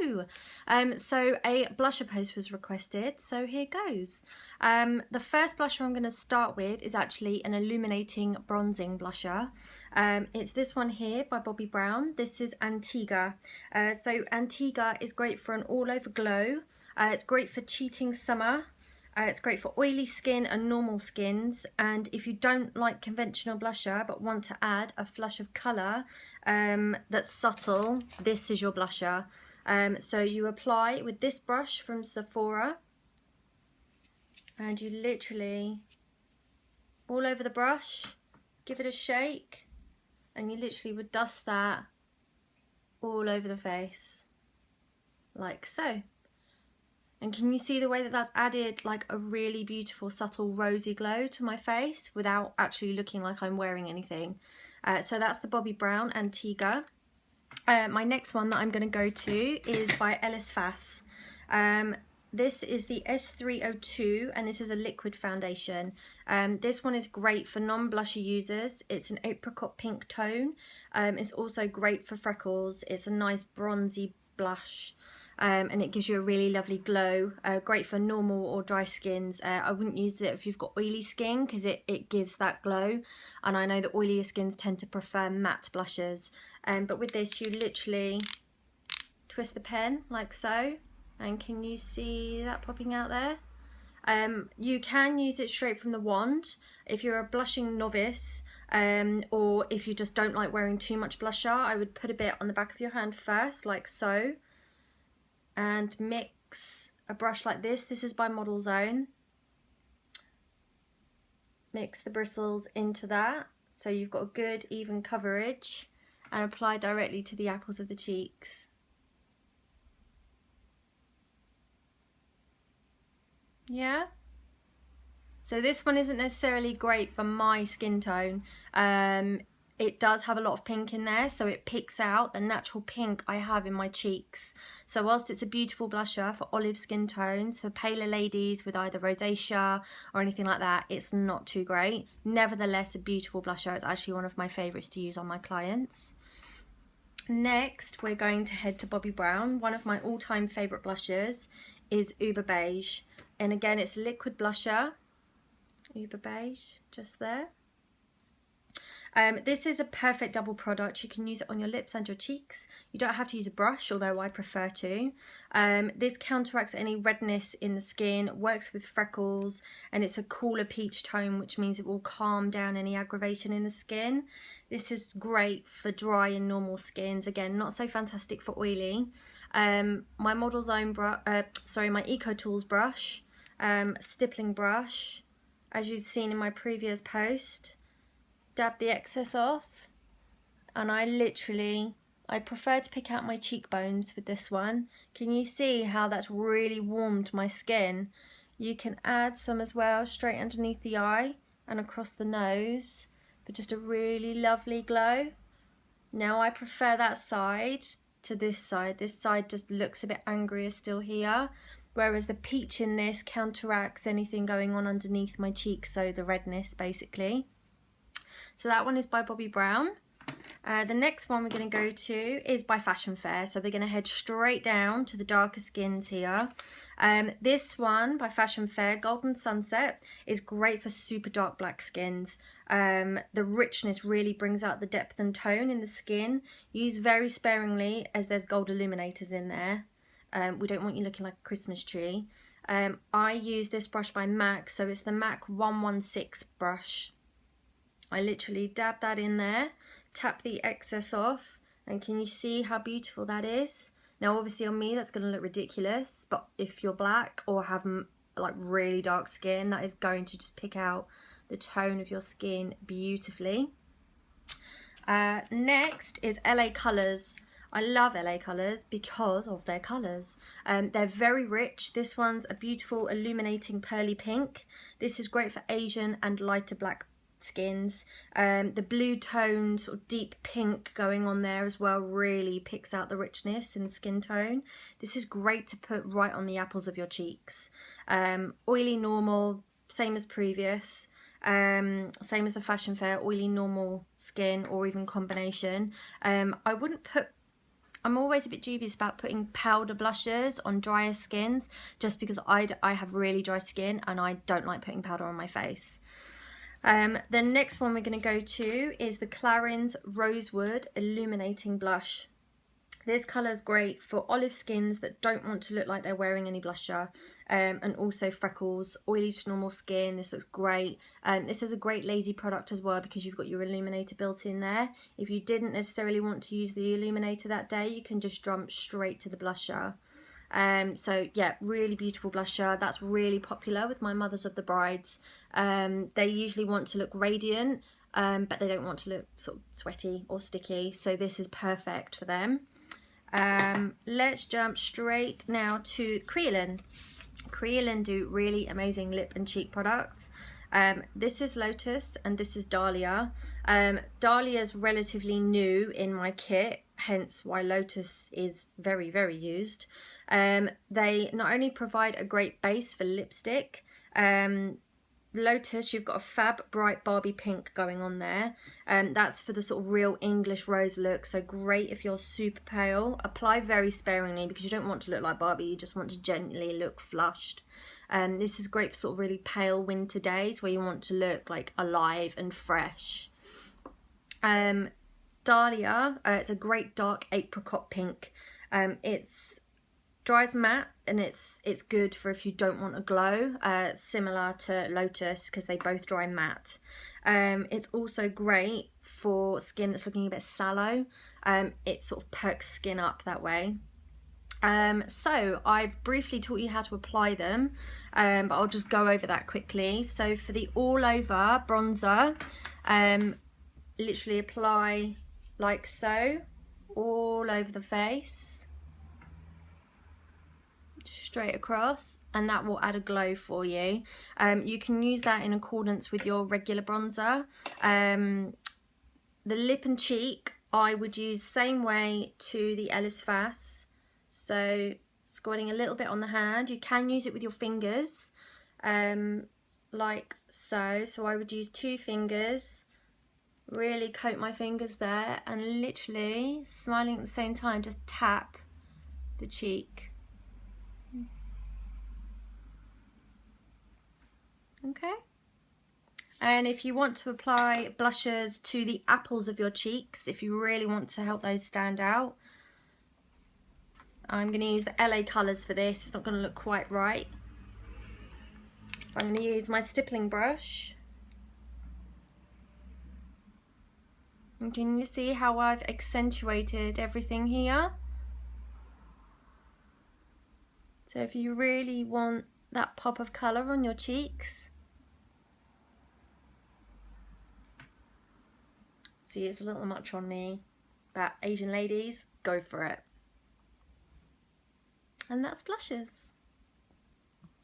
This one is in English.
hello. So a blusher post was requested, so here goes. The first blusher I'm going to start with is actually an illuminating bronzing blusher. It's this one here by Bobbi Brown. This is Antigua. So Antigua is great for an all-over glow. It's great for cheating summer. It's great for oily skin and normal skins, and if you don't like conventional blusher but want to add a flush of colour that's subtle, this is your blusher. So you apply with this brush from Sephora, and you literally, all over the brush, give it a shake, and you literally would dust that all over the face, like so. And can you see the way that that's added like a really beautiful subtle rosy glow to my face without actually looking like I'm wearing anything? So that's the Bobbi Brown Antigua. My next one that I'm going to go to is by Ellis FASS. This is the S302 and this is a liquid foundation. This one is great for non-blusher users. It's an apricot pink tone. It's also great for freckles. It's a nice bronzy blush. And it gives you a really lovely glow, great for normal or dry skins. I wouldn't use it if you've got oily skin because it gives that glow, and I know that oilier skins tend to prefer matte blushes, but with this you literally twist the pen like so, and can you see that popping out there? You can use it straight from the wand if you're a blushing novice, or if you just don't like wearing too much blusher. I would put a bit on the back of your hand first like so, and mix a brush like this. This is by Model Zone. Mix the bristles into that so you've got a good even coverage, and apply directly to the apples of the cheeks. Yeah? So this one isn't necessarily great for my skin tone. It does have a lot of pink in there, so it picks out the natural pink I have in my cheeks. So whilst it's a beautiful blusher for olive skin tones, for paler ladies with either rosacea or anything like that, it's not too great. Nevertheless, a beautiful blusher. It's actually one of my favourites to use on my clients. Next, we're going to head to Bobbi Brown. One of my all-time favourite blushers is Uber Beige. And again, it's a liquid blusher. Uber Beige, just there. This is a perfect double product. You can use it on your lips and your cheeks. You don't have to use a brush, although I prefer to. This counteracts any redness in the skin, works with freckles, and it's a cooler peach tone, which means it will calm down any aggravation in the skin. This is great for dry and normal skins. Again, not so fantastic for oily. My Model Zone my Eco Tools brush, stippling brush, as you've seen in my previous post. Dab the excess off, and I prefer to pick out my cheekbones with this one. Can you see how that's really warmed my skin? You can add some as well straight underneath the eye and across the nose for just a really lovely glow. Now I prefer that side to this side. This side just looks a bit angrier still here, whereas the peach in this counteracts anything going on underneath my cheeks, so the redness basically. So that one is by Bobbi Brown. The next one we're going to go to is by Fashion Fair. So we're going to head straight down to the darker skins here. This one by Fashion Fair, Golden Sunset, is great for super dark black skins. The richness really brings out the depth and tone in the skin. Use very sparingly as there's gold illuminators in there. We don't want you looking like a Christmas tree. I use this brush by MAC, so it's the MAC 116 brush. I literally dab that in there, tap the excess off, and can you see how beautiful that is? Now obviously on me that's going to look ridiculous, but if you're black or have like really dark skin, that is going to just pick out the tone of your skin beautifully. Next is LA Colours. I love LA Colours because of their colours. They're very rich. This one's a beautiful illuminating pearly pink. This is great for Asian and lighter black skins. The blue tones or deep pink going on there as well really picks out the richness in the skin tone. This is great to put right on the apples of your cheeks. Oily normal, same as previous. Same as the Fashion Fair, oily normal skin or even combination. I wouldn't put I'm always a bit dubious about putting powder blushes on drier skins, just because I have really dry skin and I don't like putting powder on my face. The next one we're going to go to is the Clarins Rosewood Illuminating Blush. This colour is great for olive skins that don't want to look like they're wearing any blusher, and also freckles, oily to normal skin. This looks great. This is a great lazy product as well because you've got your illuminator built in there. If you didn't necessarily want to use the illuminator that day, you can just jump straight to the blusher. So yeah, really beautiful blusher. That's really popular with my mothers of the brides. They usually want to look radiant, but they don't want to look sort of sweaty or sticky, so this is perfect for them. Let's jump straight now to Kylie. Kylie do really amazing lip and cheek products. This is Lotus and this is Dalia. Dalia is relatively new in my kit, hence why Lotus is very, very used. They not only provide a great base for lipstick, Lotus, you've got a fab bright Barbie pink going on there, and that's for the sort of real English rose look, so great if you're super pale. Apply very sparingly because you don't want to look like Barbie, you just want to gently look flushed. This is great for sort of really pale winter days where you want to look like alive and fresh. Dalia, it's a great dark apricot pink. It's dries matte and it's good for if you don't want a glow, similar to Lotus because they both dry matte. It's also great for skin that's looking a bit sallow. It sort of perks skin up that way. So I've briefly taught you how to apply them, but I'll just go over that quickly. So for the all over bronzer, literally apply like so all over the face, straight across, and that will add a glow for you. You can use that in accordance with your regular bronzer. The lip and cheek I would use same way to the Ellis FASS, so squatting a little bit on the hand. You can use it with your fingers, like so. So I would use 2 fingers, really coat my fingers there, and literally smiling at the same time, just tap the cheek. Okay, and if you want to apply blushes to the apples of your cheeks, if you really want to help those stand out, I'm going to use the LA colours for this. It's not going to look quite right. I'm going to use my stippling brush, and can you see how I've accentuated everything here? So if you really want that pop of colour on your cheeks, see, it's a little much on me, but Asian ladies, go for it. And that's blushes.